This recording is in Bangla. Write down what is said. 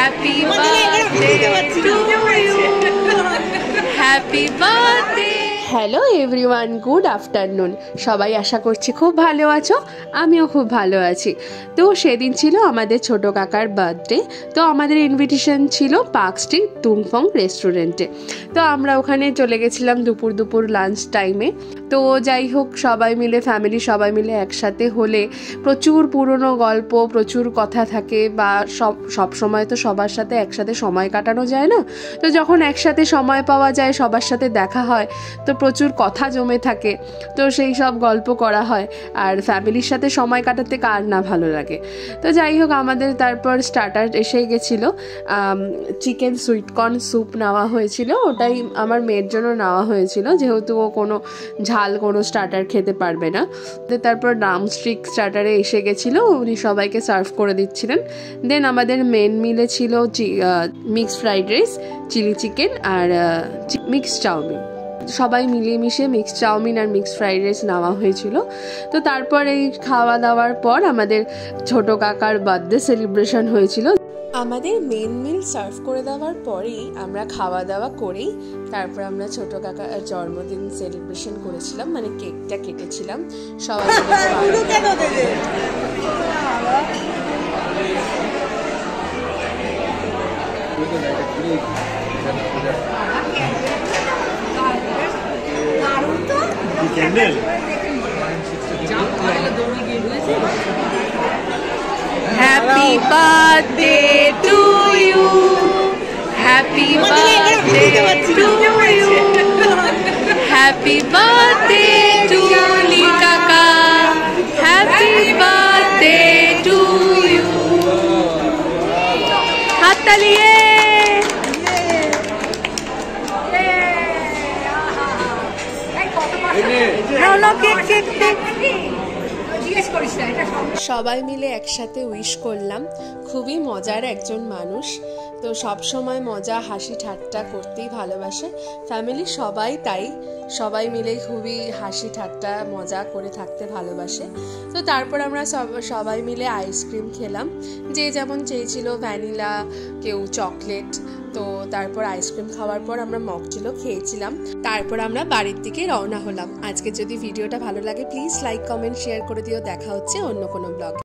Happy birthday to you. Happy birthday. Hello everyone, good afternoon. সবাই আশা করছি খুব ভালো আছো, আমিও খুব ভালো আছি। তো সেদিন ছিল আমাদের ছোট কাকার বার্থডে। তো আমাদের ইনভিটেশন ছিল পার্ক স্ট্রিট তুংফং রেস্টুরেন্টে। তো আমরা ওখানে চলে গেছিলাম দুপুর লাঞ্চ টাইমে। তো যাই হোক, সবাই মিলে ফ্যামিলি সবাই মিলে একসাথে হলে প্রচুর পুরনো গল্প, প্রচুর কথা থাকে, বা সব সময় তো সবার সাথে একসাথে সময় কাটানো যায় না। তো যখন একসাথে সময় পাওয়া যায়, সবার সাথে দেখা হয়, তো প্রচুর কথা জমে থাকে। তো সেই সব গল্প করা হয়, আর ফ্যামিলির সাথে সময় কাটাতে কার না ভালো লাগে। তো যাই হোক, আমাদের তারপর স্টার্টার এসে গেছিলো। চিকেন সুইটকর্ন স্যুপ নেওয়া হয়েছিল, ওটাই আমার মেয়ের জন্য নেওয়া হয়েছিল, যেহেতু ও কোনো ঝাল কোনো স্টার্টার খেতে পারবে না। তো তারপর ড্রামস্টিক স্টার্টারে এসে গেছিলো, উনি সবাইকে সার্ভ করে দিচ্ছিলেন। দেন আমাদের মেন মিলে ছিল mixed fried rice, chilli chicken আর মিক্সড চাউমিন। সবাই মিলিয়ে মিশে মিক্সড চাউমিন আর মিক্সড ফ্রাইড রাইস নেওয়া হয়েছিল। তো তারপর এই খাওয়া দাওয়ার পর আমাদের ছোট কাকার বার্থডে সেলিব্রেশন হয়েছিল। আমাদের মেন মিল সার্ভ করে দেওয়ার পরেই আমরা খাওয়া দাওয়া করেই তারপর আমরা ছোট কাকার জন্মদিন সেলিব্রেশন করেছিলাম, মানে কেকটা কেটেছিলাম সবাই। Happy birthday to you. Happy birthday to you. Happy birthday to Likaka. Happy birthday to you. हाथ तालिए। সবাই মিলে একসাথে উইশ করলাম। খুবই মজার একজন মানুষ, তো সব সময় মজা হাসি ঠাট্টা করতেই ভালোবাসে। ফ্যামিলি সবাই তাই, সবাই মিলে খুবই হাসি ঠাট্টা মজা করে থাকতে ভালোবাসে। তো তারপর আমরা সবাই মিলে আইসক্রিম খেলাম, যে যেমন চেয়েছিল, ভ্যানিলা, কেউ চকলেট। তো তারপর আইসক্রিম খাওয়ার পর আমরা মকটেলও খেয়েছিলাম। তারপর আমরা বাড়ির দিকে রওনা হলাম। আজকে যদি ভিডিওটা ভালো লাগে প্লিজ লাইক কমেন্ট শেয়ার করে দিও। দেখা হচ্ছে অন্য কোনো ব্লগে।